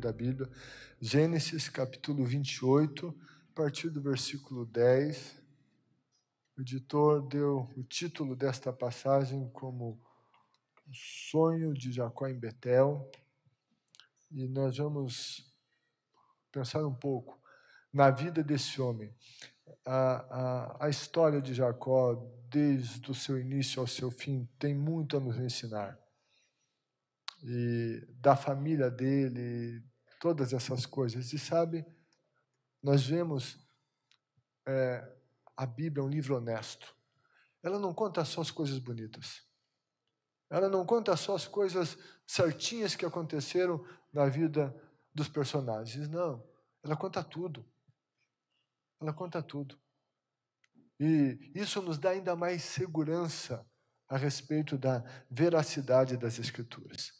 da Bíblia, Gênesis capítulo 28, a partir do versículo 10. O editor deu o título desta passagem como O Sonho de Jacó em Betel, e nós vamos pensar um pouco na vida desse homem. A história de Jacó, desde o seu início ao seu fim, tem muito a nos ensinar. E da família dele, todas essas coisas. E sabe, nós vemos a Bíblia é um livro honesto. Ela não conta só as coisas bonitas. Ela não conta só as coisas certinhas que aconteceram na vida dos personagens. Não, ela conta tudo. Ela conta tudo. E isso nos dá ainda mais segurança a respeito da veracidade das Escrituras.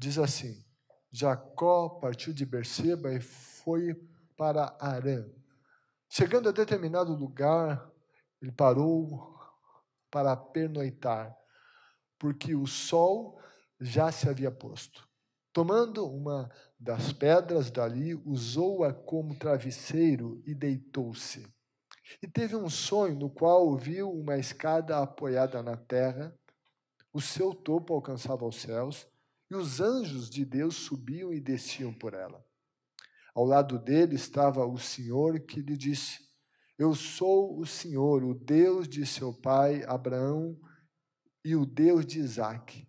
Diz assim: Jacó partiu de Berseba e foi para Harã. Chegando a determinado lugar, ele parou para pernoitar, porque o sol já se havia posto. Tomando uma das pedras dali, usou-a como travesseiro e deitou-se. E teve um sonho no qual viu uma escada apoiada na terra, o seu topo alcançava os céus, e os anjos de Deus subiam e desciam por ela. Ao lado dele estava o Senhor, que lhe disse: Eu sou o Senhor, o Deus de seu pai Abraão e o Deus de Isaque.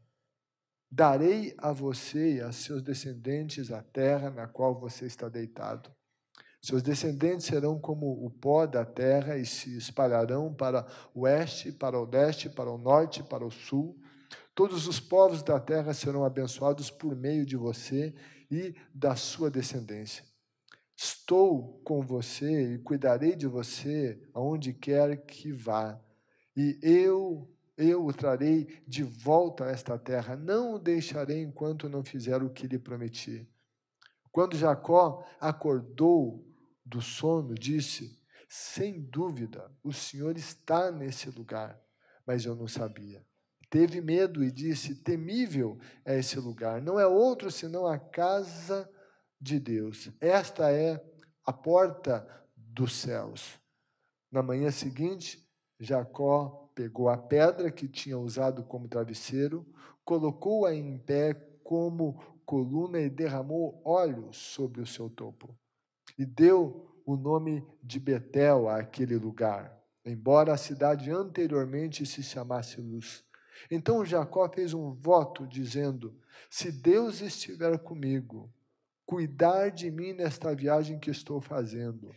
Darei a você e a seus descendentes a terra na qual você está deitado. Seus descendentes serão como o pó da terra e se espalharão para o oeste, para o leste, para o norte, para o sul. Todos os povos da terra serão abençoados por meio de você e da sua descendência. Estou com você e cuidarei de você aonde quer que vá. E eu o trarei de volta a esta terra. Não o deixarei enquanto não fizer o que lhe prometi. Quando Jacó acordou do sono, disse: Sem dúvida, o Senhor está nesse lugar, mas eu não sabia. Teve medo e disse: Temível é esse lugar, não é outro senão a casa de Deus. Esta é a porta dos céus. Na manhã seguinte, Jacó pegou a pedra que tinha usado como travesseiro, colocou-a em pé como coluna e derramou óleo sobre o seu topo. E deu o nome de Betel àquele lugar, embora a cidade anteriormente se chamasse Luz. Então Jacó fez um voto, dizendo: Se Deus estiver comigo, cuidar de mim nesta viagem que estou fazendo,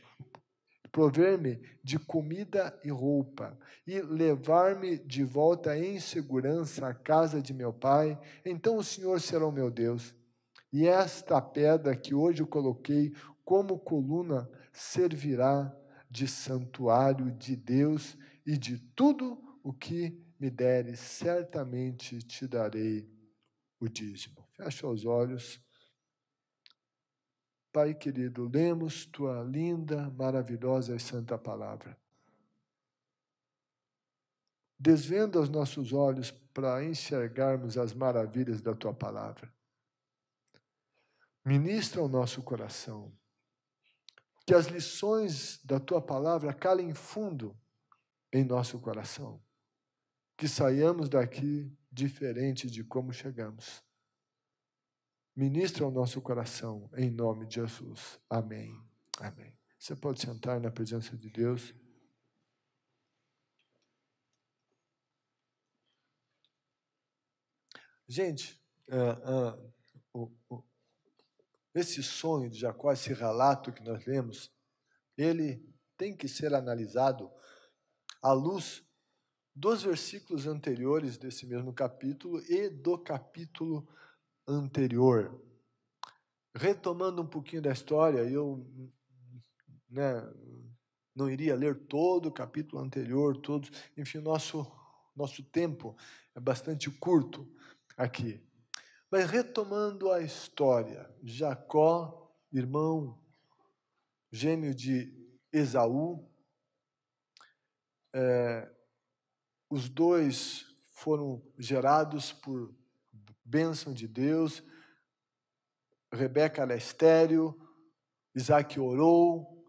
prover-me de comida e roupa, e levar-me de volta em segurança à casa de meu pai, então o Senhor será o meu Deus. E esta pedra que hoje eu coloquei como coluna servirá de santuário de Deus, e de tudo o que me deres, certamente te darei o dízimo. Fecha os olhos. Pai querido, lemos tua linda, maravilhosa e santa palavra. Desvenda os nossos olhos para enxergarmos as maravilhas da tua palavra. Ministra o nosso coração. Que as lições da tua palavra calem fundo em nosso coração. Que saiamos daqui diferente de como chegamos. Ministra o nosso coração, em nome de Jesus. Amém. Amém. Você pode sentar na presença de Deus. Gente, esse sonho de Jacó, esse relato que nós lemos, ele tem que ser analisado à luz dos versículos anteriores desse mesmo capítulo e do capítulo anterior. Retomando um pouquinho da história, eu não iria ler todo o capítulo anterior, todos, enfim, nosso tempo é bastante curto aqui. Mas retomando a história, Jacó, irmão gêmeo de Esaú, os dois foram gerados por bênção de Deus, Rebeca era estéril, Isaac orou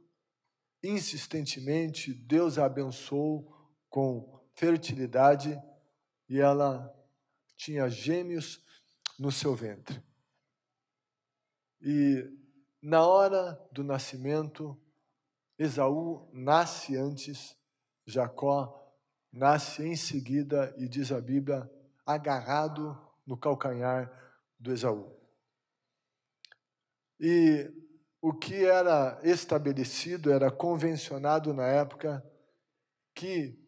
insistentemente, Deus a abençoou com fertilidade e ela tinha gêmeos no seu ventre. E na hora do nascimento, Esaú nasce antes, Jacó nasce em seguida, e diz a Bíblia, agarrado no calcanhar do Esaú. E o que era estabelecido, era convencionado na época, que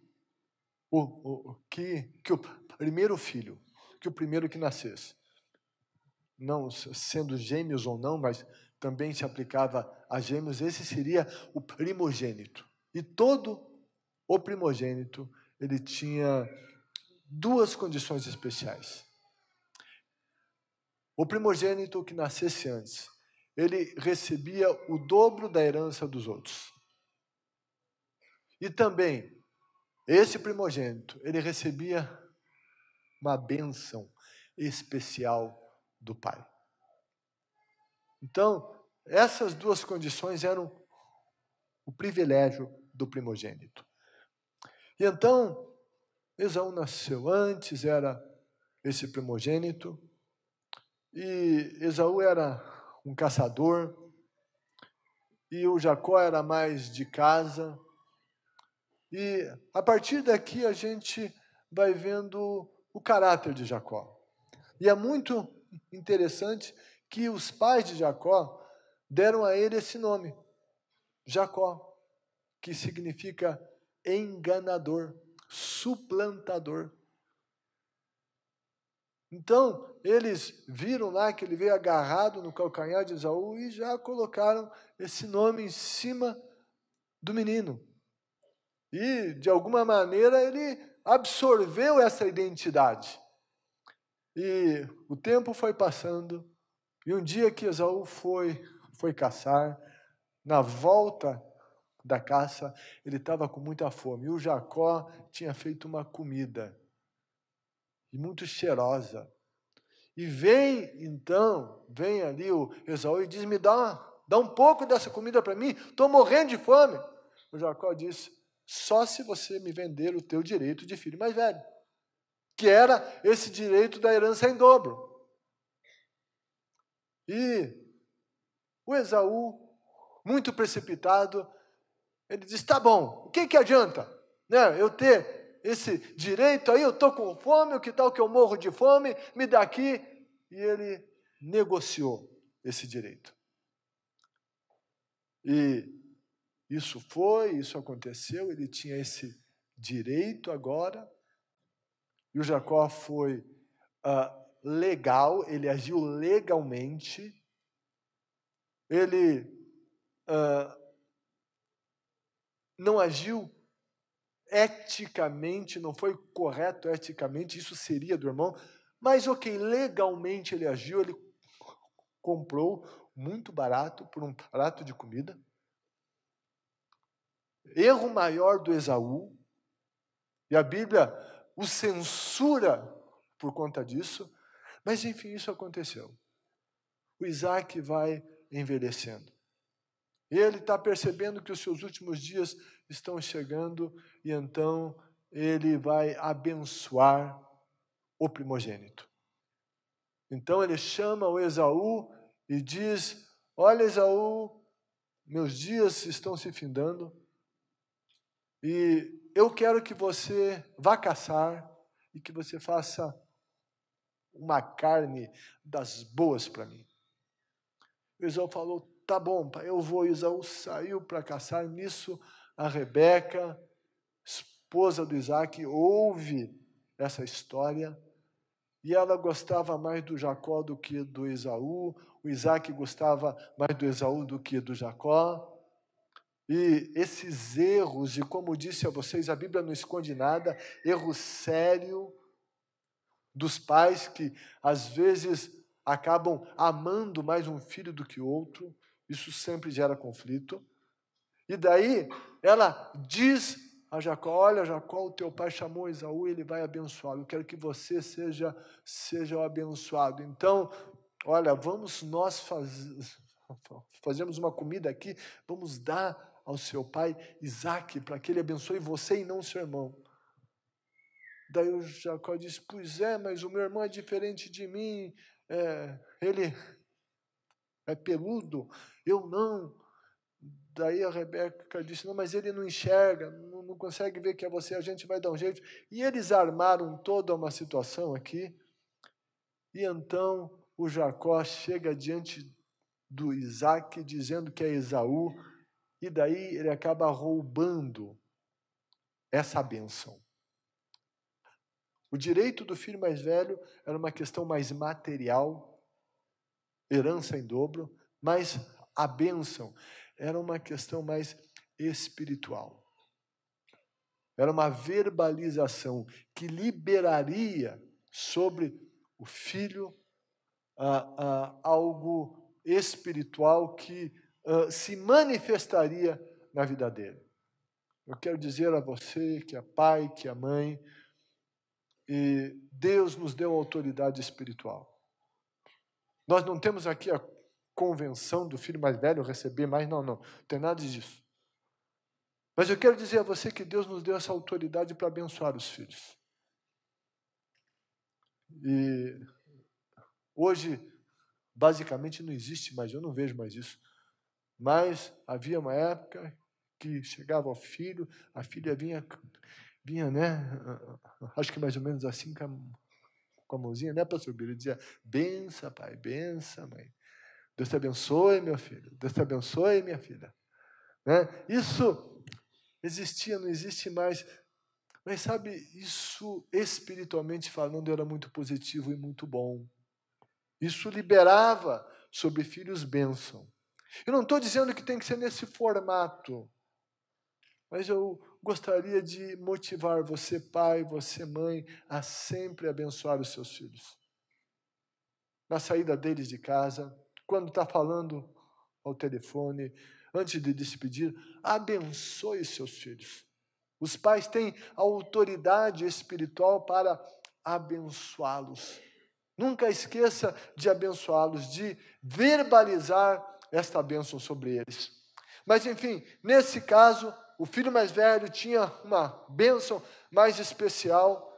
o primeiro filho, que o primeiro que nascesse, não sendo gêmeos ou não, mas também se aplicava a gêmeos, esse seria o primogênito. E todo o primogênito, ele tinha duas condições especiais. O primogênito que nascesse antes, ele recebia o dobro da herança dos outros. E também, esse primogênito, ele recebia uma bênção especial do pai. Então, essas duas condições eram o privilégio do primogênito. E então, Esaú nasceu antes, era esse primogênito, e Esaú era um caçador, e o Jacó era mais de casa. E a partir daqui a gente vai vendo o caráter de Jacó. E é muito interessante que os pais de Jacó deram a ele esse nome, Jacó, que significa enganador, suplantador. Então, eles viram lá que ele veio agarrado no calcanhar de Esaú e já colocaram esse nome em cima do menino. E, de alguma maneira, ele absorveu essa identidade. E o tempo foi passando, e um dia que Esaú foi caçar, na volta da caça, ele estava com muita fome. E o Jacó tinha feito uma comida, e muito cheirosa. E vem ali o Esaú e diz, me dá um pouco dessa comida para mim, estou morrendo de fome. O Jacó disse, só se você me vender o teu direito de filho mais velho, que era esse direito da herança em dobro. E o Esaú, muito precipitado, ele diz, tá bom, o que adianta, né, eu ter esse direito aí, eu estou com fome, o que tal que eu morro de fome, me dá aqui. E ele negociou esse direito. E isso aconteceu, ele tinha esse direito agora, e o Jacó foi legal, ele agiu legalmente, ele não agiu eticamente, não foi correto eticamente, isso seria do irmão, mas ok, legalmente ele agiu, ele comprou muito barato por um prato de comida. Erro maior do Esaú, e a Bíblia o censura por conta disso, mas enfim, isso aconteceu. O Isaac vai envelhecendo. Ele está percebendo que os seus últimos dias estão chegando, e então ele vai abençoar o primogênito. Então ele chama o Esaú e diz, olha Esaú, meus dias estão se findando, e eu quero que você vá caçar e que você faça uma carne das boas para mim. O Esaú falou, tá bom, pai, eu vou. Esaú saiu para caçar. Nisso, a Rebeca, esposa do Isaac, ouve essa história, e ela gostava mais do Jacó do que do Esaú. O Isaac gostava mais do Esaú do que do Jacó. E esses erros, e como disse a vocês, a Bíblia não esconde nada, erro sério dos pais que às vezes acabam amando mais um filho do que outro, isso sempre gera conflito. E daí ela diz a Jacó, olha Jacó, o teu pai chamou Esaú, ele vai abençoá-lo, eu quero que você seja o abençoado. Então olha, vamos nós fazemos uma comida aqui, vamos dar ao seu pai Isaque, para que ele abençoe você e não o seu irmão. Daí o Jacó disse, pois é, mas o meu irmão é diferente de mim, ele é peludo, eu não. Daí a Rebeca disse, não, mas ele não enxerga, não consegue ver que é você, a gente vai dar um jeito. E eles armaram toda uma situação aqui, e então o Jacó chega diante do Isaque, dizendo que é Esaú, e daí ele acaba roubando essa bênção. O direito do filho mais velho era uma questão mais material, herança em dobro, mas a bênção era uma questão mais espiritual. Era uma verbalização que liberaria sobre o filho algo espiritual que se manifestaria na vida dele. Eu quero dizer a você que é pai, que é mãe, e Deus nos deu autoridade espiritual. Nós não temos aqui a convenção do filho mais velho receber mais, não tem nada disso. Mas eu quero dizer a você que Deus nos deu essa autoridade para abençoar os filhos. E hoje, basicamente, não existe mais, eu não vejo mais isso. Mas havia uma época que chegava ao filho, a filha vinha, né? Acho que mais ou menos assim com a mãozinha, né, pastor Bíblia? Ele dizia, bença, pai, bença, mãe. Deus te abençoe, meu filho. Deus te abençoe, minha filha. Né? Isso existia, não existe mais. Mas sabe, isso espiritualmente falando era muito positivo e muito bom. Isso liberava sobre filhos bênção. Eu não estou dizendo que tem que ser nesse formato, mas eu gostaria de motivar você, pai, você, mãe, a sempre abençoar os seus filhos. Na saída deles de casa, quando está falando ao telefone, antes de despedir, abençoe seus filhos. Os pais têm autoridade espiritual para abençoá-los. Nunca esqueça de abençoá-los, de verbalizar esta bênção sobre eles. Mas, enfim, nesse caso, o filho mais velho tinha uma bênção mais especial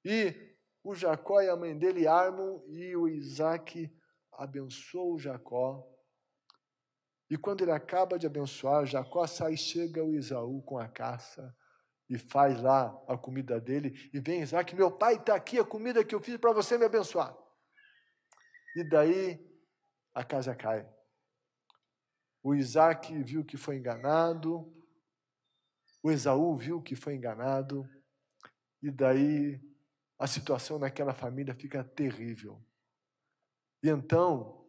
e o Jacó e a mãe dele armam e o Isaque abençoa o Jacó. E quando ele acaba de abençoar, Jacó sai e chega o Esaú com a caça e faz lá a comida dele. E vem Isaac, meu pai, está aqui a comida que eu fiz para você me abençoar. E daí a casa cai. O Isaac viu que foi enganado, o Esaú viu que foi enganado, e daí a situação naquela família fica terrível. E então,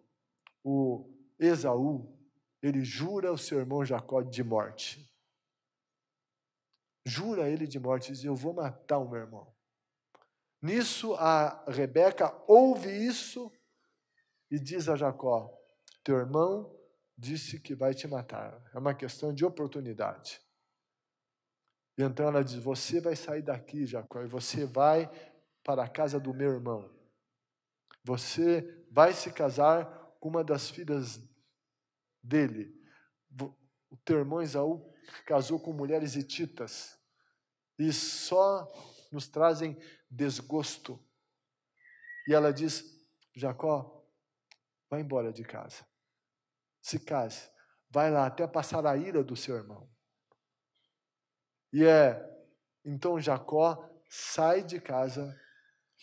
o Esaú, ele jura ao seu irmão Jacó de morte. Jura ele de morte, diz, eu vou matar o meu irmão. Nisso, a Rebeca ouve isso e diz a Jacó, teu irmão disse que vai te matar. É uma questão de oportunidade. E então ela diz, você vai sair daqui, Jacó, e você vai para a casa do meu irmão. Você vai se casar com uma das filhas dele. O teu irmão Esaú casou com mulheres hititas e só nos trazem desgosto. E ela diz, Jacó, vai embora de casa. Se case. Vai lá até passar a ira do seu irmão. E então Jacó sai de casa,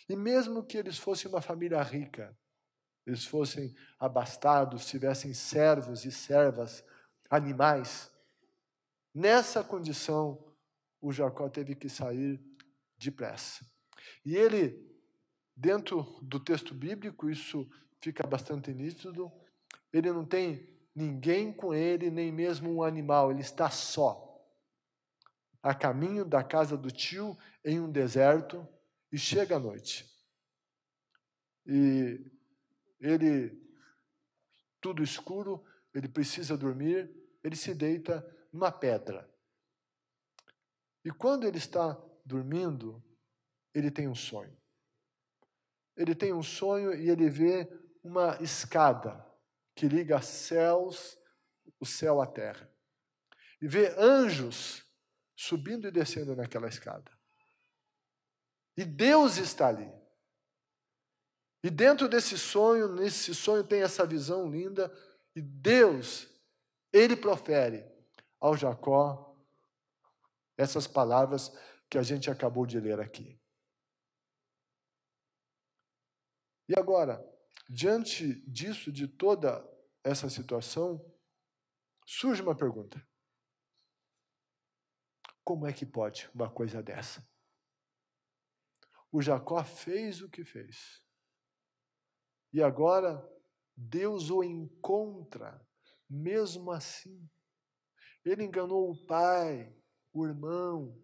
e mesmo que eles fossem uma família rica, eles fossem abastados, tivessem servos e servas, animais, nessa condição, o Jacó teve que sair depressa. E ele, dentro do texto bíblico, isso fica bastante nítido, ele não tem ninguém com ele, nem mesmo um animal, ele está só. A caminho da casa do tio, em um deserto, e chega à noite. E ele, tudo escuro, ele precisa dormir, ele se deita numa pedra. E quando ele está dormindo, ele tem um sonho. Ele tem um sonho e ele vê uma escada que liga céus, o céu à terra. E vê anjos subindo e descendo naquela escada. E Deus está ali. E dentro desse sonho, nesse sonho tem essa visão linda, e Deus, Ele profere ao Jacó essas palavras que a gente acabou de ler aqui. E agora, diante disso, de toda essa situação, surge uma pergunta. Como é que pode uma coisa dessa? O Jacó fez o que fez. E agora, Deus o encontra, mesmo assim. Ele enganou o pai, o irmão.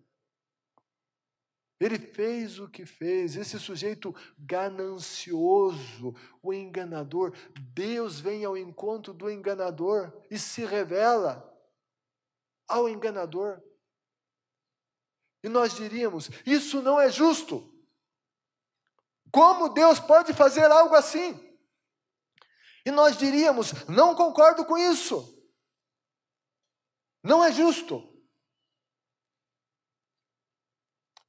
Ele fez o que fez. Esse sujeito ganancioso, o enganador. Deus vem ao encontro do enganador e se revela ao enganador. E nós diríamos, isso não é justo. Como Deus pode fazer algo assim? E nós diríamos, não concordo com isso. Não é justo.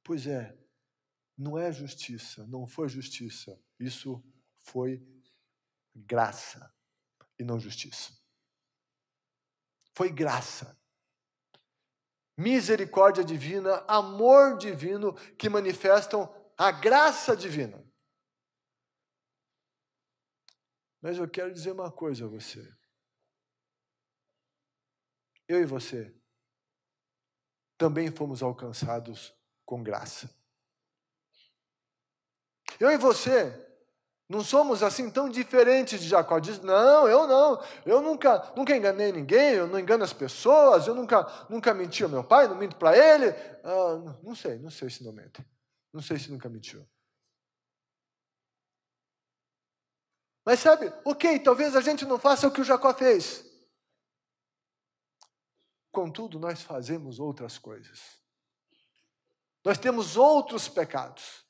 Pois é, não é justiça, não foi justiça. Isso foi graça e não justiça. Foi graça. Misericórdia divina, amor divino que manifestam a graça divina. Mas eu quero dizer uma coisa a você. Eu e você também fomos alcançados com graça. Eu e você não somos assim tão diferentes de Jacó. Diz, não, eu nunca enganei ninguém, eu não engano as pessoas, eu nunca menti ao meu pai, não minto para ele. Não sei se não mente. Não sei se nunca mentiu. Mas sabe, ok, talvez a gente não faça o que o Jacó fez. Contudo, nós fazemos outras coisas. Nós temos outros pecados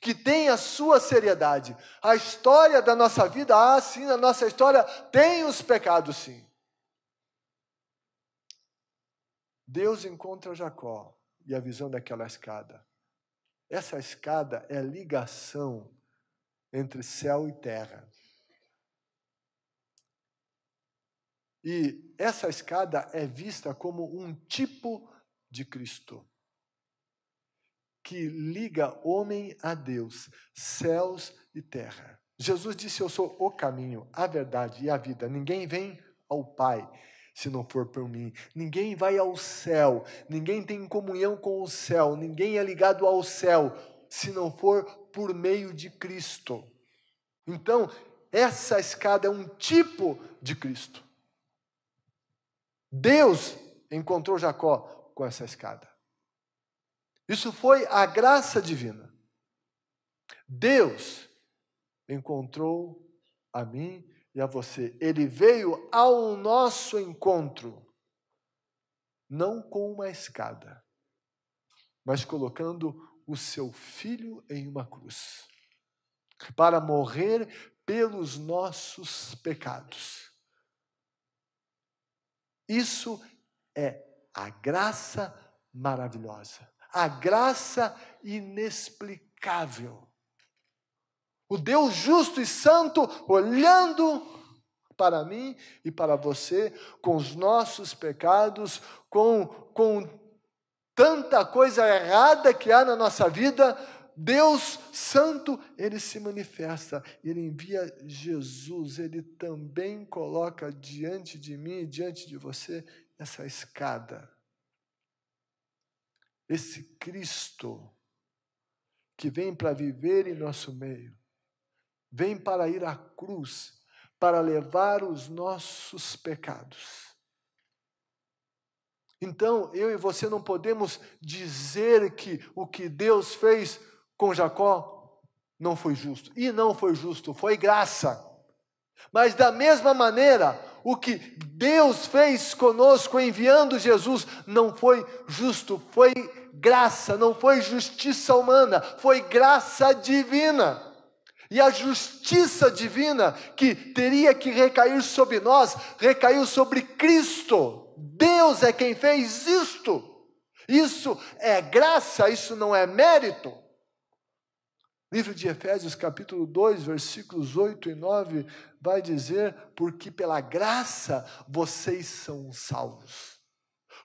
que têm a sua seriedade. A história da nossa vida, sim, a nossa história tem os pecados, sim. Deus encontra Jacó e a visão daquela escada. Essa escada é a ligação entre céu e terra. E essa escada é vista como um tipo de Cristo, que liga homem a Deus, céus e terra. Jesus disse, eu sou o caminho, a verdade e a vida. Ninguém vem ao Pai se não for por mim. Ninguém vai ao céu, ninguém tem comunhão com o céu, ninguém é ligado ao céu se não for por meio de Cristo. Então, essa escada é um tipo de Cristo. Deus encontrou Jacó com essa escada. Isso foi a graça divina. Deus encontrou a mim e a você. Ele veio ao nosso encontro, não com uma escada, mas colocando o seu filho em uma cruz, para morrer pelos nossos pecados. Isso é a graça maravilhosa, a graça inexplicável. O Deus justo e santo olhando para mim e para você, com os nossos pecados, com tanta coisa errada que há na nossa vida, Deus santo, Ele se manifesta, Ele envia Jesus, Ele também coloca diante de mim, diante de você, essa escada. Esse Cristo que vem para viver em nosso meio, vem para ir à cruz, para levar os nossos pecados. Então, eu e você não podemos dizer que o que Deus fez com Jacó não foi justo. E não foi justo, foi graça. Mas da mesma maneira, o que Deus fez conosco enviando Jesus não foi justo, foi graça, não foi justiça humana, foi graça divina. E a justiça divina que teria que recair sobre nós, recaiu sobre Cristo. Deus é quem fez isto. Isso é graça, isso não é mérito. Livro de Efésios, capítulo 2, versículos 8 e 9, vai dizer: porque pela graça vocês são salvos,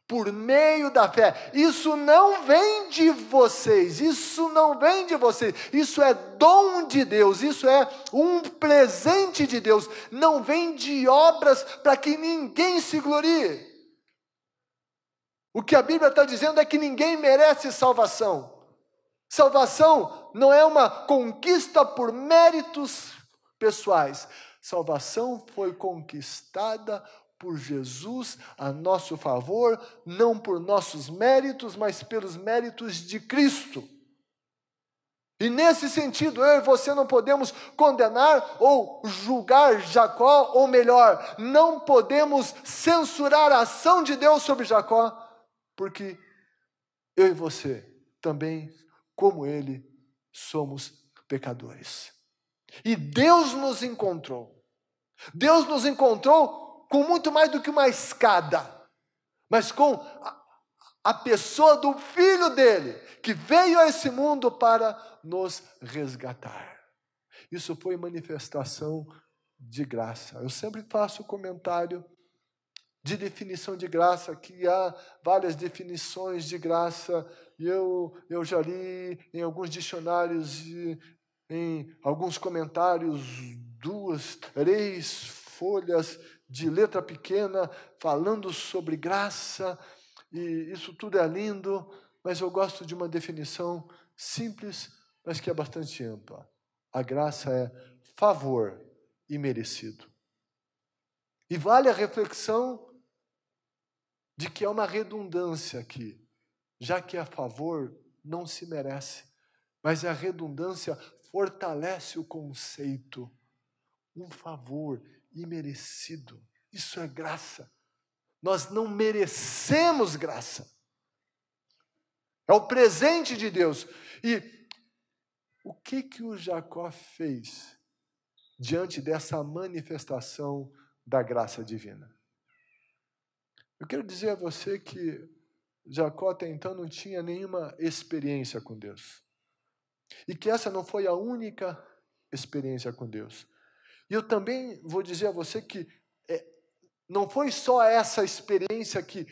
por meio da fé. Isso não vem de vocês, isso não vem de vocês, isso é dom de Deus, isso é um presente de Deus, não vem de obras para que ninguém se glorie. O que a Bíblia está dizendo é que ninguém merece salvação. Salvação não é uma conquista por méritos pessoais. Salvação foi conquistada por Jesus a nosso favor, não por nossos méritos, mas pelos méritos de Cristo. E nesse sentido, eu e você não podemos condenar ou julgar Jacó, ou melhor, não podemos censurar a ação de Deus sobre Jacó, porque eu e você também, como ele, somos pecadores. E Deus nos encontrou. Deus nos encontrou com muito mais do que uma escada, mas com a pessoa do Filho dele, que veio a esse mundo para nos resgatar. Isso foi manifestação de graça. Eu sempre faço comentário de definição de graça, que há várias definições de graça, e eu já li em alguns dicionários, em alguns comentários, 2, 3 folhas de letra pequena, falando sobre graça, e isso tudo é lindo, mas eu gosto de uma definição simples, mas que é bastante ampla. A graça é favor imerecido. E vale a reflexão de que há uma redundância aqui, já que a favor não se merece, mas a redundância fortalece o conceito. Um favor imerecido, isso é graça. Nós não merecemos graça. É o presente de Deus. E o que o Jacó fez diante dessa manifestação da graça divina? Eu quero dizer a você que Jacó até então não tinha nenhuma experiência com Deus. E que essa não foi a única experiência com Deus. E eu também vou dizer a você que não foi só essa experiência que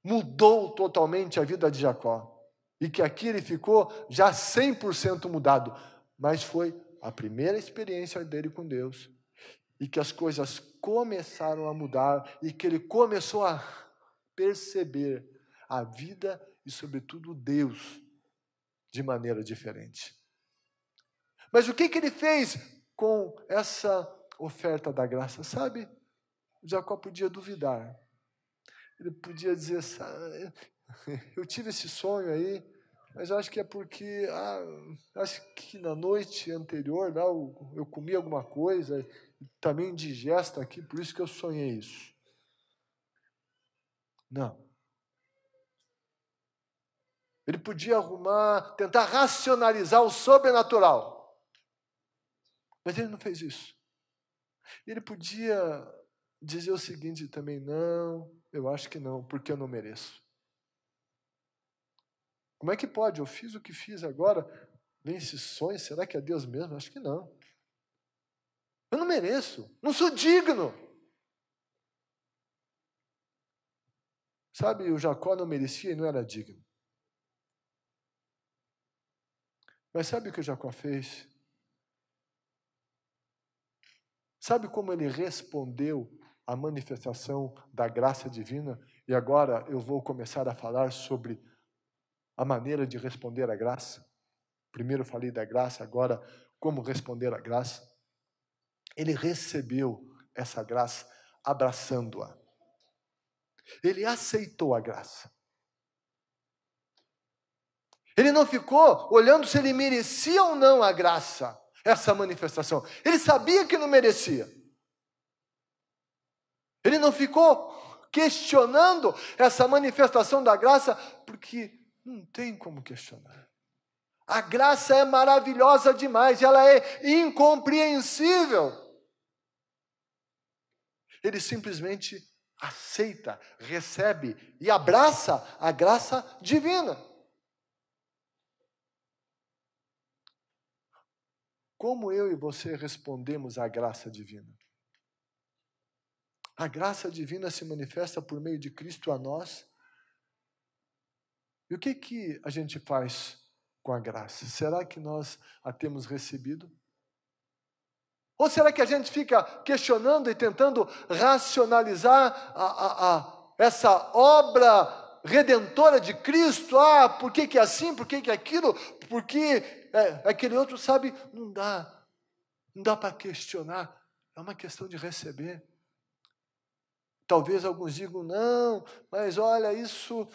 mudou totalmente a vida de Jacó. E que aqui ele ficou já 100% mudado. Mas foi a primeira experiência dele com Deus. E que as coisas começaram a mudar. E que ele começou a perceber a vida e, sobretudo, Deus de maneira diferente. Mas o que ele fez com essa oferta da graça? Sabe, Jacó podia duvidar. Ele podia dizer, eu tive esse sonho aí, mas acho que é porque, acho que na noite anterior lá, eu comi alguma coisa, está meio indigesta aqui, por isso que eu sonhei isso. Não. Ele podia tentar racionalizar o sobrenatural. Mas ele não fez isso. Ele podia dizer o seguinte também: não, eu acho que não, porque eu não mereço. Como é que pode? Eu fiz o que fiz agora, vem esse sonho, será que é Deus mesmo? Acho que não. Eu não mereço, não sou digno. Sabe, o Jacó não merecia e não era digno. Mas sabe o que o Jacó fez? Sabe como ele respondeu à manifestação da graça divina? E agora eu vou começar a falar sobre a maneira de responder à graça. Primeiro falei da graça, agora como responder à graça. Ele recebeu essa graça abraçando-a. Ele aceitou a graça. Ele não ficou olhando se ele merecia ou não a graça, essa manifestação. Ele sabia que não merecia. Ele não ficou questionando essa manifestação da graça, porque não tem como questionar. A graça é maravilhosa demais, ela é incompreensível. Ele simplesmente aceita, recebe e abraça a graça divina. Como eu e você respondemos à graça divina? A graça divina se manifesta por meio de Cristo a nós. E o que a gente faz com a graça? Será que nós a temos recebido? Ou será que a gente fica questionando e tentando racionalizar essa obra redentora de Cristo? Por que é assim? Por que é aquilo? Por que aquele outro, sabe? Não dá para questionar. É uma questão de receber. Talvez alguns digam, não, mas olha, isso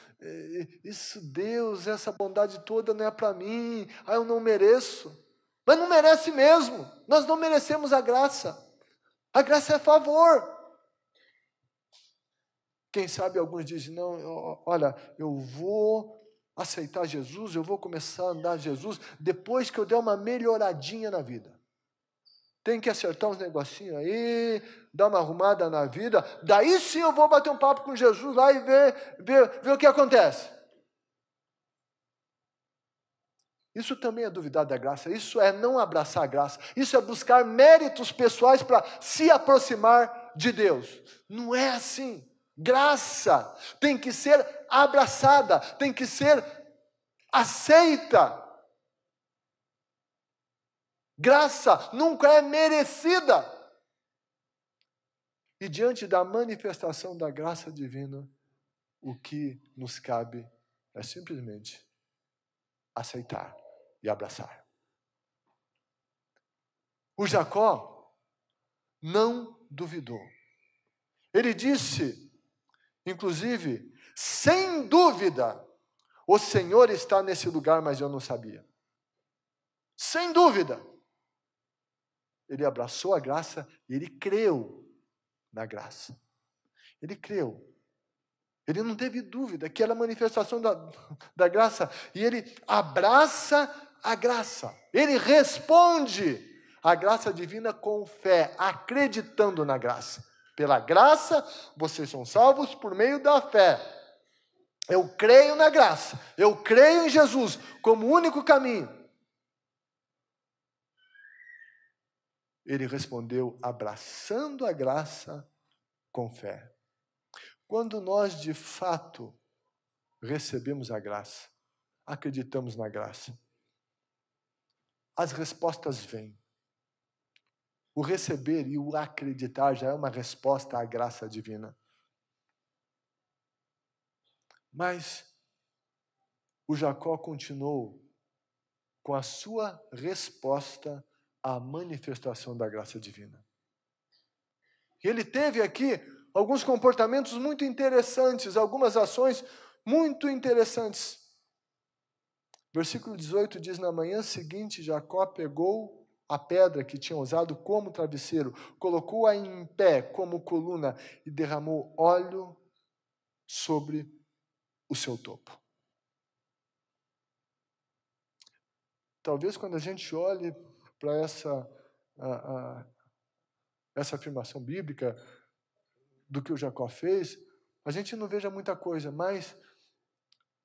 Deus, essa bondade toda não é para mim, eu não mereço. Mas não merece mesmo, nós não merecemos a graça. A graça é favor. Quem sabe alguns dizem, não, olha, eu vou aceitar Jesus, eu vou começar a andar Jesus, depois que eu der uma melhoradinha na vida. Tem que acertar uns negocinhos aí, dar uma arrumada na vida, daí sim eu vou bater um papo com Jesus lá e ver o que acontece. Isso também é duvidar da graça, isso é não abraçar a graça, isso é buscar méritos pessoais para se aproximar de Deus. Não é assim. Graça tem que ser abraçada, tem que ser aceita. Graça nunca é merecida. E diante da manifestação da graça divina, o que nos cabe é simplesmente aceitar e abraçar. O Jacó não duvidou. Ele disse, inclusive, sem dúvida, o Senhor está nesse lugar, mas eu não sabia. Sem dúvida. Ele abraçou a graça e ele creu na graça. Ele creu. Ele não teve dúvida que era a manifestação da graça. E ele abraça a graça. Ele responde à graça divina com fé, acreditando na graça. Pela graça, vocês são salvos por meio da fé. Eu creio na graça. Eu creio em Jesus como único caminho. Ele respondeu abraçando a graça com fé. Quando nós, de fato, recebemos a graça, acreditamos na graça, as respostas vêm. O receber e o acreditar já é uma resposta à graça divina. Mas o Jacó continuou com a sua resposta à manifestação da graça divina. E ele teve aqui alguns comportamentos muito interessantes, algumas ações muito interessantes. Versículo 18 diz, na manhã seguinte, Jacó pegou a pedra que tinha usado como travesseiro, colocou-a em pé como coluna e derramou óleo sobre o seu topo. Talvez quando a gente olhe para essa afirmação bíblica do que o Jacó fez, a gente não veja muita coisa, mas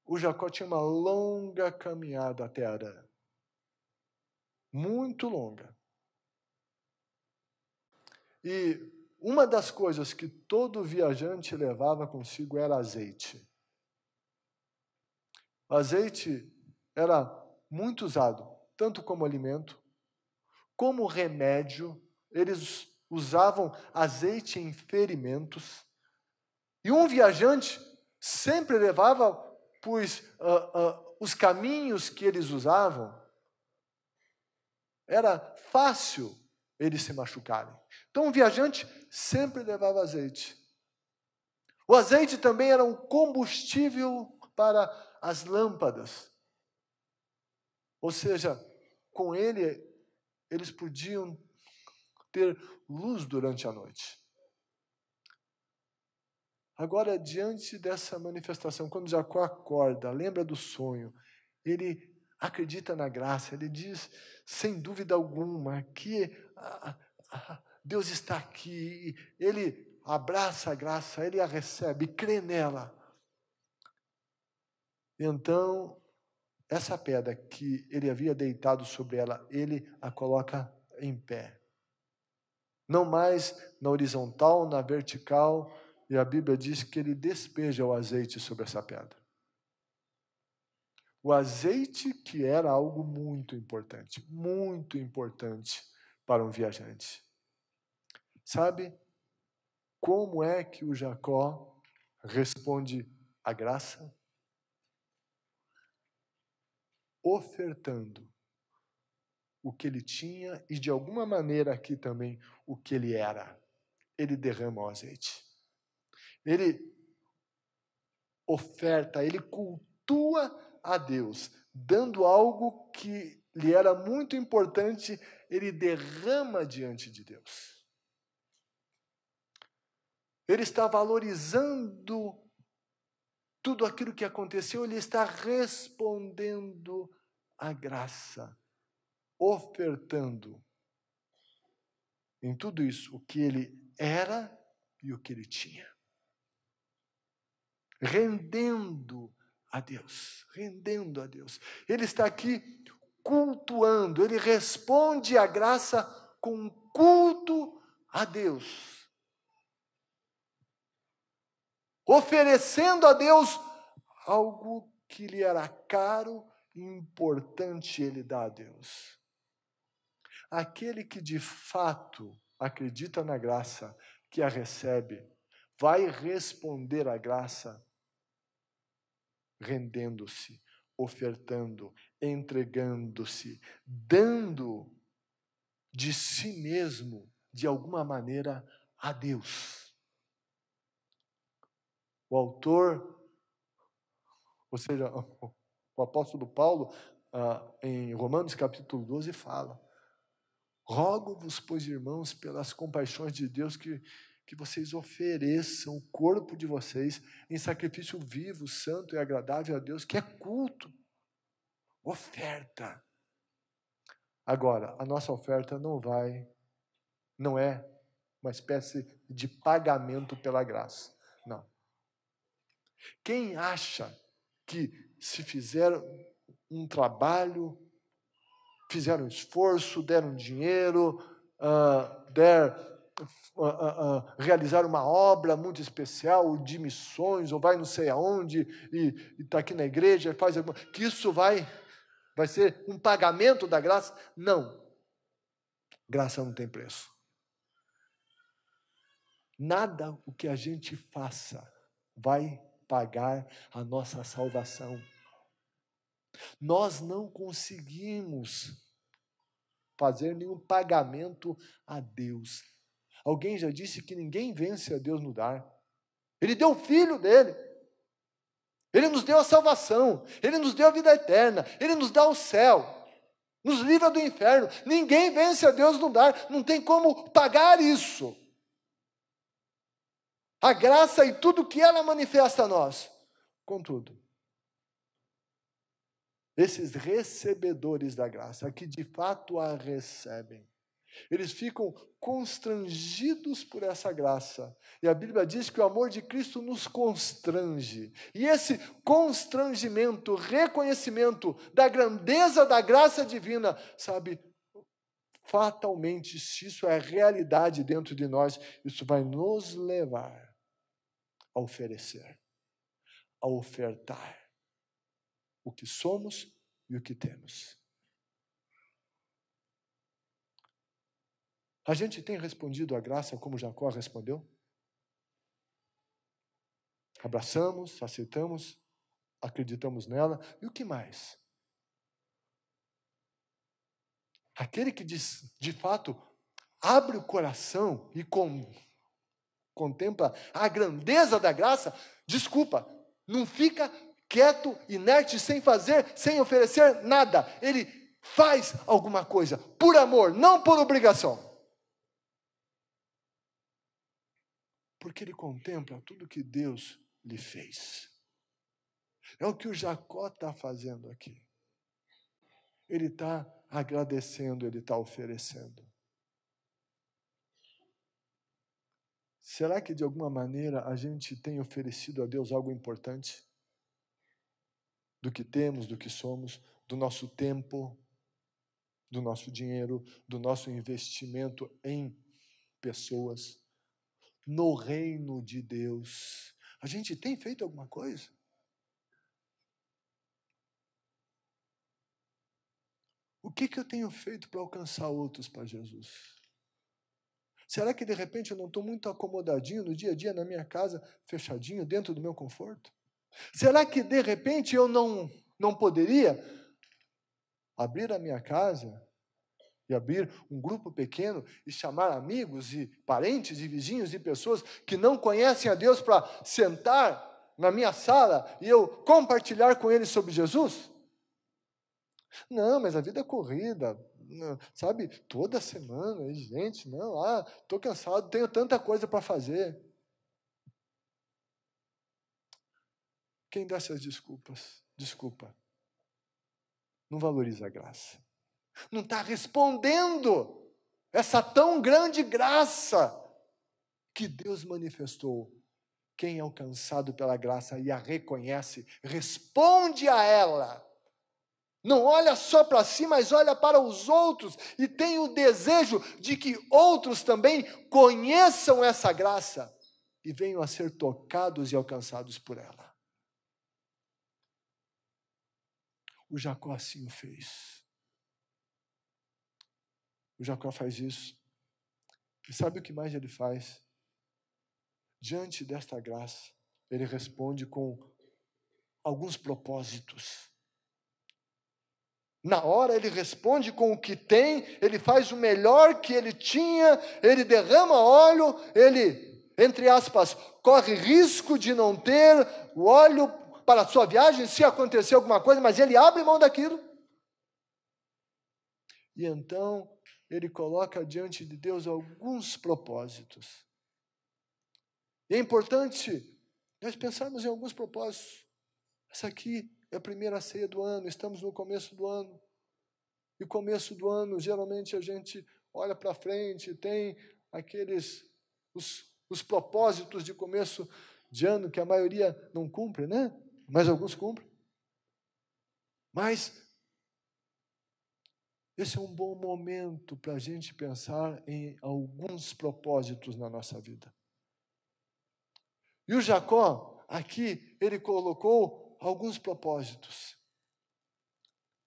o Jacó tinha uma longa caminhada até Harã. Muito longa. E uma das coisas que todo viajante levava consigo era azeite. O azeite era muito usado, tanto como alimento, como remédio. Eles usavam azeite em ferimentos. E um viajante sempre levava, pois os caminhos que eles usavam, era fácil eles se machucarem. Então, um viajante sempre levava azeite. O azeite também era um combustível para as lâmpadas. Ou seja, com ele, eles podiam ter luz durante a noite. Agora, diante dessa manifestação, quando Jacó acorda, lembra do sonho, ele acredita na graça. Ele diz, sem dúvida alguma, que Deus está aqui. Ele abraça a graça, ele a recebe, crê nela. Então, essa pedra que ele havia deitado sobre ela, ele a coloca em pé. Não mais na horizontal, na vertical, e a Bíblia diz que ele despeja o azeite sobre essa pedra. O azeite que era algo muito importante para um viajante. Sabe como é que o Jacó responde à graça? Ofertando o que ele tinha e, de alguma maneira, aqui também, o que ele era. Ele derrama o azeite. Ele oferta, ele cultua a Deus, dando algo que lhe era muito importante, ele derrama diante de Deus. Ele está valorizando tudo aquilo que aconteceu, ele está respondendo à graça, ofertando em tudo isso o que ele era e o que ele tinha. Rendendo a Deus, rendendo a Deus. Ele está aqui cultuando, ele responde à graça com culto a Deus. Oferecendo a Deus algo que lhe era caro e importante, ele dá a Deus. Aquele que de fato acredita na graça, que a recebe, vai responder à graça rendendo-se, ofertando, entregando-se, dando de si mesmo, de alguma maneira, a Deus. O autor, ou seja, o apóstolo Paulo, em Romanos capítulo 12, fala: rogo-vos, pois, irmãos, pelas compaixões de Deus, que vocês ofereçam o corpo de vocês em sacrifício vivo, santo e agradável a Deus, que é culto, oferta. Agora, a nossa oferta não é uma espécie de pagamento pela graça, não. Quem acha que se fizer um trabalho, fizeram um esforço, deram dinheiro, realizar uma obra muito especial, de missões, ou vai não sei aonde, e está aqui na igreja, faz alguma, que isso vai ser um pagamento da graça? Não. Graça não tem preço. Nada o que a gente faça vai pagar a nossa salvação. Nós não conseguimos fazer nenhum pagamento a Deus. Alguém já disse que ninguém vence a Deus no dar. Ele deu o Filho dele. Ele nos deu a salvação. Ele nos deu a vida eterna. Ele nos dá o céu. Nos livra do inferno. Ninguém vence a Deus no dar. Não tem como pagar isso. A graça e tudo que ela manifesta a nós. Contudo, esses recebedores da graça, que de fato a recebem, eles ficam constrangidos por essa graça. E a Bíblia diz que o amor de Cristo nos constrange. E esse constrangimento, reconhecimento da grandeza da graça divina, sabe, fatalmente, se isso é realidade dentro de nós, isso vai nos levar a oferecer, a ofertar o que somos e o que temos. A gente tem respondido à graça como Jacó respondeu? Abraçamos, aceitamos, acreditamos nela, e o que mais? Aquele que de fato abre o coração e contempla a grandeza da graça, desculpa, não fica quieto, inerte, sem fazer, sem oferecer nada. Ele faz alguma coisa por amor, não por obrigação. Porque ele contempla tudo que Deus lhe fez. É o que o Jacó está fazendo aqui. ele está agradecendo, ele está oferecendo. Será que de alguma maneira a gente tem oferecido a Deus algo importante? Do que temos, do que somos, do nosso tempo, do nosso dinheiro, do nosso investimento em pessoas, no reino de Deus. A gente tem feito alguma coisa? O que eu tenho feito para alcançar outros para Jesus? Será que de repente eu não estou muito acomodadinho no dia a dia na minha casa, fechadinho, dentro do meu conforto? Será que de repente eu não poderia abrir a minha casa e abrir um grupo pequeno e chamar amigos e parentes e vizinhos e pessoas que não conhecem a Deus para sentar na minha sala e eu compartilhar com eles sobre Jesus? Não, mas a vida é corrida, não, sabe? Toda semana, gente, não, estou cansado, tenho tanta coisa para fazer. Quem dá essas desculpas? Desculpa. Não valoriza a graça. Não está respondendo essa tão grande graça que Deus manifestou. Quem é alcançado pela graça e a reconhece, responde a ela. Não olha só para si, mas olha para os outros e tem o desejo de que outros também conheçam essa graça e venham a ser tocados e alcançados por ela. O Jacó assim o fez. O Jacó faz isso. E sabe o que mais ele faz? Diante desta graça, ele responde com alguns propósitos. Na hora ele responde com o que tem, ele faz o melhor que ele tinha, ele derrama óleo, ele, entre aspas, corre risco de não ter o óleo para a sua viagem, se acontecer alguma coisa, mas ele abre mão daquilo. E então ele coloca diante de Deus alguns propósitos. E é importante nós pensarmos em alguns propósitos. Essa aqui é a primeira ceia do ano, estamos no começo do ano. E começo do ano, geralmente a gente olha para frente, tem os propósitos de começo de ano, que a maioria não cumpre, né? Mas alguns cumprem. Mas esse é um bom momento para a gente pensar em alguns propósitos na nossa vida. E o Jacó, aqui, ele colocou alguns propósitos.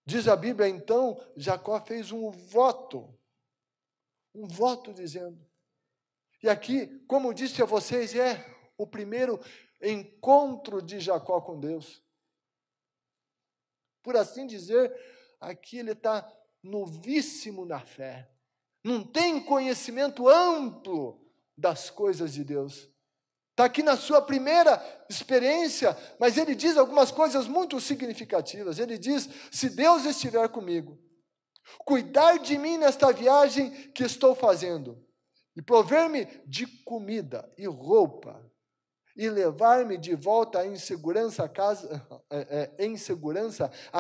Diz a Bíblia, então, Jacó fez um voto dizendo. E aqui, como disse a vocês, é o primeiro encontro de Jacó com Deus. Por assim dizer, aqui ele está novíssimo na fé. Não tem conhecimento amplo das coisas de Deus. Está aqui na sua primeira experiência, mas ele diz algumas coisas muito significativas. Ele diz, se Deus estiver comigo, cuidar de mim nesta viagem que estou fazendo, e prover-me de comida e roupa, e levar-me de volta em segurança à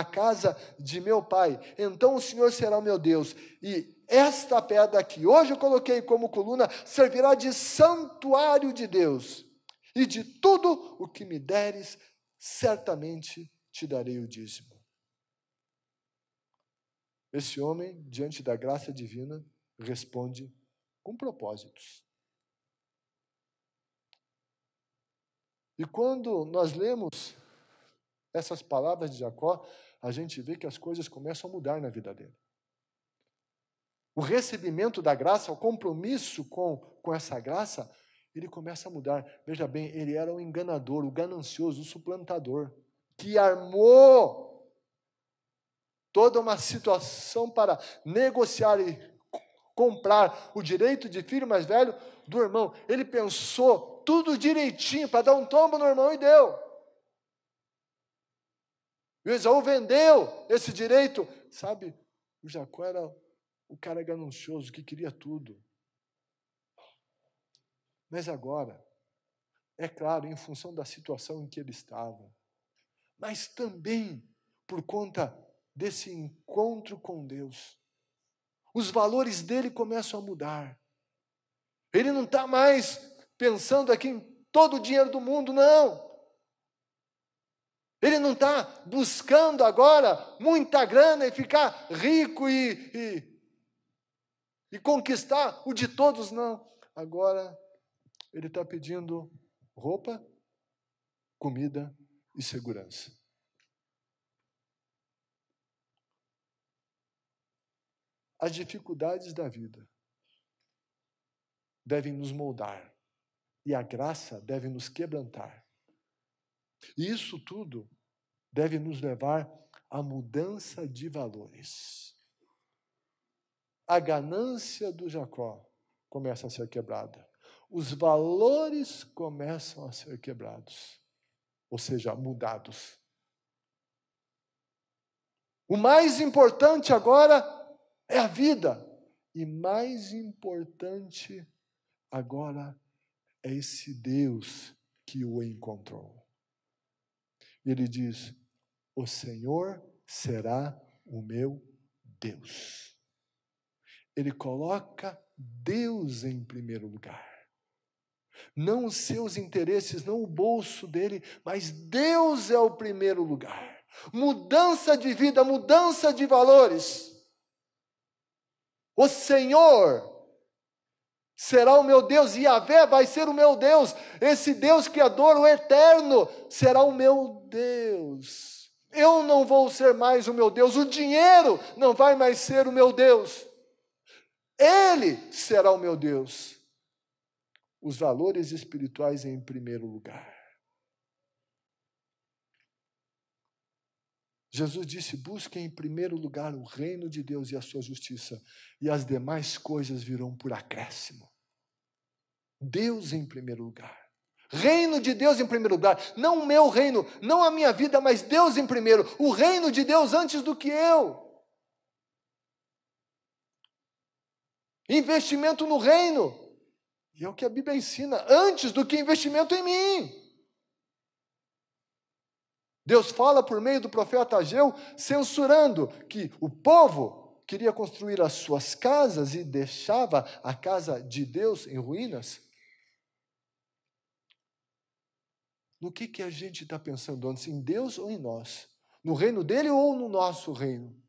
casa de meu pai. Então o Senhor será o meu Deus, e esta pedra que hoje eu coloquei como coluna servirá de santuário de Deus, e de tudo o que me deres, certamente te darei o dízimo. Esse homem, diante da graça divina, responde com propósitos. E quando nós lemos essas palavras de Jacó, a gente vê que as coisas começam a mudar na vida dele. O recebimento da graça, o compromisso com essa graça, ele começa a mudar. Veja bem, ele era o enganador, o ganancioso, o suplantador, que armou toda uma situação para negociar e comprar o direito de filho mais velho do irmão. Ele pensou tudo direitinho para dar um tombo no irmão e deu. E o Esaú vendeu esse direito. Sabe, o Jacó era o cara ganancioso que queria tudo. Mas agora, é claro, em função da situação em que ele estava, mas também por conta desse encontro com Deus, os valores dele começam a mudar. Ele não está mais pensando aqui em todo o dinheiro do mundo, não. Ele não está buscando agora muita grana e ficar rico e conquistar o de todos, não. Agora ele está pedindo roupa, comida e segurança. As dificuldades da vida devem nos moldar e a graça deve nos quebrantar. E isso tudo deve nos levar à mudança de valores. A ganância do Jacó começa a ser quebrada. Os valores começam a ser quebrados, ou seja, mudados. O mais importante agora é a vida. E mais importante agora é esse Deus que o encontrou. Ele diz: o Senhor será o meu Deus. Ele coloca Deus em primeiro lugar. Não os seus interesses, não o bolso dele, mas Deus é o primeiro lugar. Mudança de vida, mudança de valores. O Senhor será o meu Deus, e Yahvé vai ser o meu Deus. Esse Deus Criador, o Eterno, será o meu Deus. Eu não vou ser mais o meu Deus, o dinheiro não vai mais ser o meu Deus. Ele será o meu Deus. Os valores espirituais em primeiro lugar. Jesus disse: busquem em primeiro lugar o reino de Deus e a sua justiça, e as demais coisas virão por acréscimo. Deus em primeiro lugar. Reino de Deus em primeiro lugar. Não o meu reino, não a minha vida, mas Deus em primeiro. O reino de Deus antes do que eu. Investimento no reino. E é o que a Bíblia ensina, antes do que investimento em mim. Deus fala por meio do profeta Ageu, censurando que o povo queria construir as suas casas e deixava a casa de Deus em ruínas. No que a gente está pensando antes, em Deus ou em nós? No reino dele ou no nosso reino?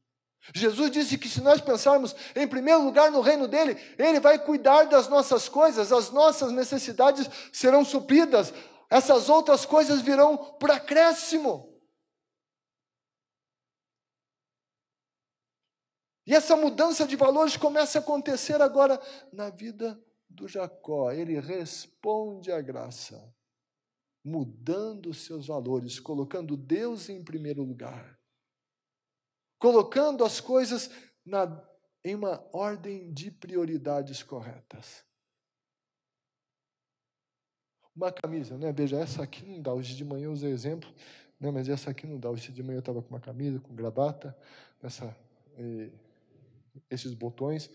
Jesus disse que se nós pensarmos em primeiro lugar no reino dele, ele vai cuidar das nossas coisas, as nossas necessidades serão supridas, essas outras coisas virão por acréscimo. E essa mudança de valores começa a acontecer agora na vida do Jacó. Ele responde à graça, mudando os seus valores, colocando Deus em primeiro lugar, colocando as coisas em uma ordem de prioridades corretas. Uma camisa, né? Veja, essa aqui não dá. Hoje de manhã eu usei exemplo, né? Mas essa aqui não dá. Hoje de manhã eu estava com uma camisa, com gravata, esses botões.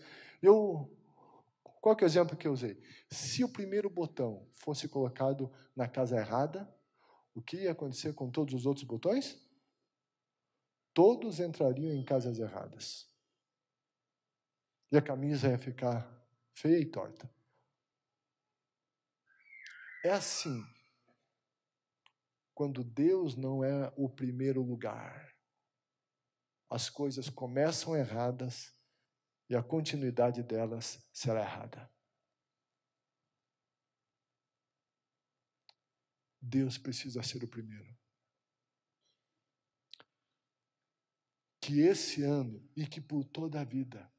Qual que é o exemplo que eu usei? Se o primeiro botão fosse colocado na casa errada, o que ia acontecer com todos os outros botões? Todos entrariam em casas erradas. E a camisa ia ficar feia e torta. É assim, quando Deus não é o primeiro lugar, as coisas começam erradas e a continuidade delas será errada. Deus precisa ser o primeiro. Que esse ano e que por toda a vida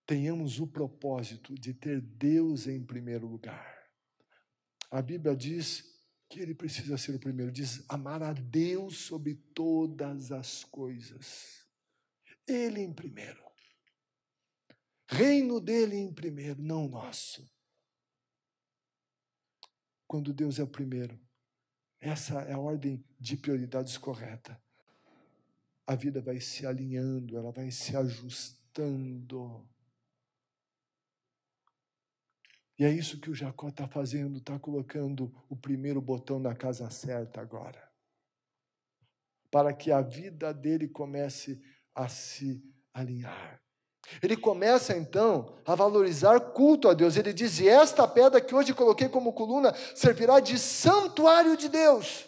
tenhamos o propósito de ter Deus em primeiro lugar. A Bíblia diz que ele precisa ser o primeiro, diz amar a Deus sobre todas as coisas. Ele em primeiro. Reino dele em primeiro, não o nosso. Quando Deus é o primeiro, essa é a ordem de prioridades correta. A vida vai se alinhando, ela vai se ajustando. E é isso que o Jacó está fazendo, está colocando o primeiro botão na casa certa agora. para que a vida dele comece a se alinhar. Ele começa, então, a valorizar culto a Deus. Ele diz: e esta pedra que hoje coloquei como coluna servirá de santuário de Deus.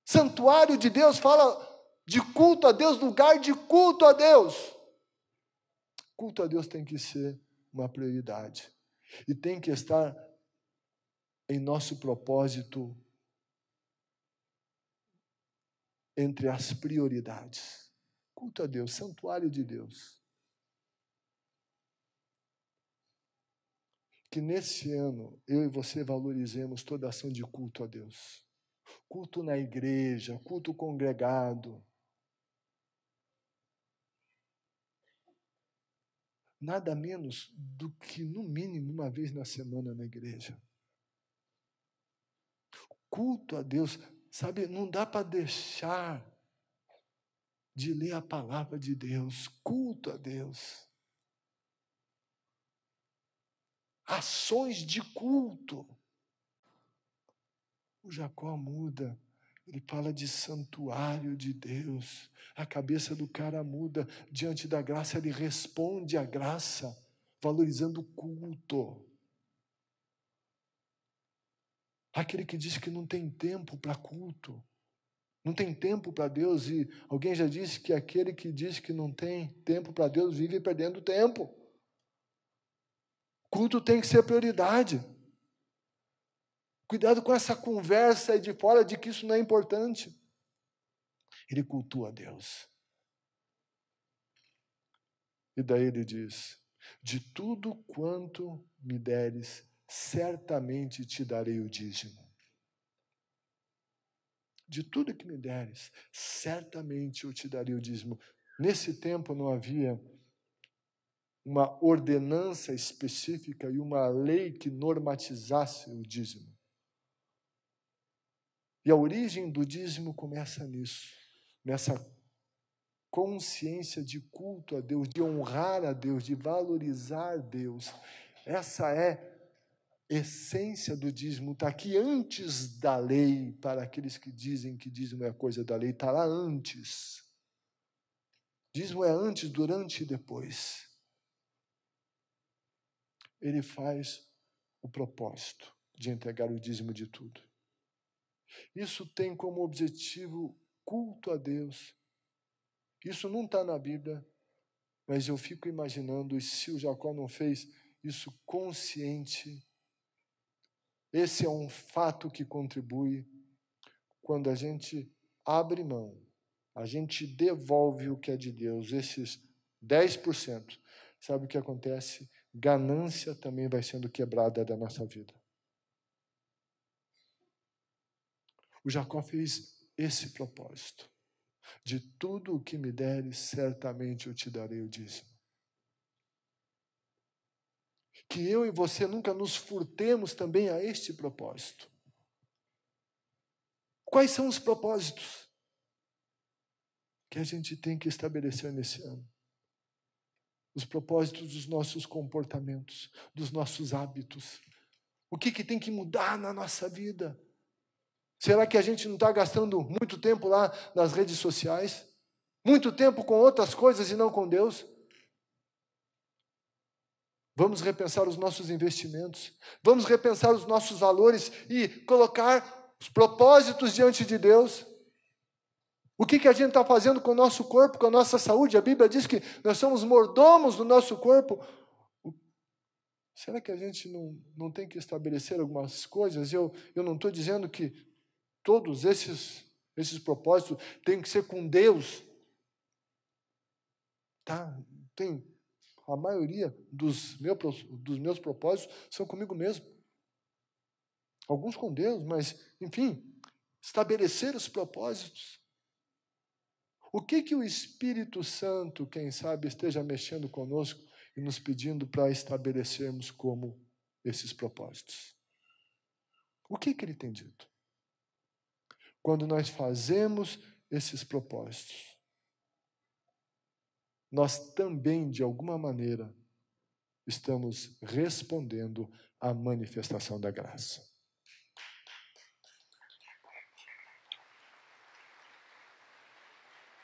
Santuário de Deus fala de culto a Deus, lugar de culto a Deus. Culto a Deus tem que ser uma prioridade. E tem que estar em nosso propósito entre as prioridades. Culto a Deus, santuário de Deus. Que nesse ano eu e você valorizemos toda ação de culto a Deus. Culto na igreja, culto congregado. Nada menos do que, no mínimo, uma vez na semana na igreja. Culto a Deus, sabe, não dá para deixar de ler a palavra de Deus. Culto a Deus. Ações de culto. O Jacó muda. Ele fala de santuário de Deus. A cabeça do cara muda. Diante da graça, ele responde à graça, valorizando o culto. Aquele que diz que não tem tempo para culto, não tem tempo para Deus, e alguém já disse que aquele que diz que não tem tempo para Deus vive perdendo tempo. Culto tem que ser prioridade. Cuidado com essa conversa aí de fora de que isso não é importante. Ele cultua a Deus. E daí ele diz: de tudo quanto me deres, certamente te darei o dízimo. De tudo que me deres, certamente eu te darei o dízimo. Nesse tempo não havia uma ordenança específica e uma lei que normatizasse o dízimo. E a origem do dízimo começa nisso, nessa consciência de culto a Deus, de honrar a Deus, de valorizar Deus. Essa é a essência do dízimo, está aqui antes da lei, para aqueles que dizem que dízimo é coisa da lei, está lá antes. Dízimo é antes, durante e depois. Ele faz o propósito de entregar o dízimo de tudo. Isso tem como objetivo culto a Deus. Isso não está na Bíblia, mas eu fico imaginando, e se o Jacó não fez isso consciente, esse é um fato que contribui quando a gente abre mão, a gente devolve o que é de Deus, esses 10%. Sabe o que acontece? Ganância também vai sendo quebrada da nossa vida. O Jacó fez esse propósito. De tudo o que me deres, certamente eu te darei o dízimo. Que eu e você nunca nos furtemos também a este propósito. Quais são os propósitos que a gente tem que estabelecer nesse ano? Os propósitos dos nossos comportamentos, dos nossos hábitos. O que tem que mudar na nossa vida? Será que a gente não está gastando muito tempo lá nas redes sociais? Muito tempo com outras coisas e não com Deus? Vamos repensar os nossos investimentos. Vamos repensar os nossos valores e colocar os propósitos diante de Deus. O que a gente está fazendo com o nosso corpo, com a nossa saúde? A Bíblia diz que nós somos mordomos do nosso corpo. Será que a gente não tem que estabelecer algumas coisas? Eu não estou dizendo que todos esses propósitos têm que ser com Deus. Tá? A maioria dos meus propósitos são comigo mesmo. Alguns com Deus, mas, enfim, estabelecer os propósitos. O que o Espírito Santo, quem sabe, esteja mexendo conosco e nos pedindo para estabelecermos como esses propósitos? O que ele tem dito? Quando nós fazemos esses propósitos, nós também, de alguma maneira, estamos respondendo à manifestação da graça.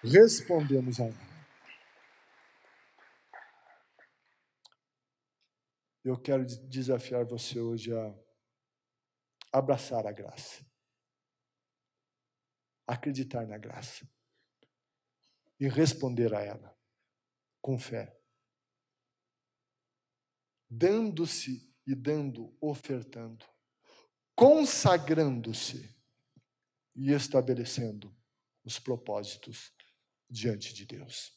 respondemos a ela. Eu quero desafiar você hoje a abraçar a graça, acreditar na graça e responder a ela com fé, dando-se e dando, ofertando, consagrando-se e estabelecendo os propósitos diante de Deus.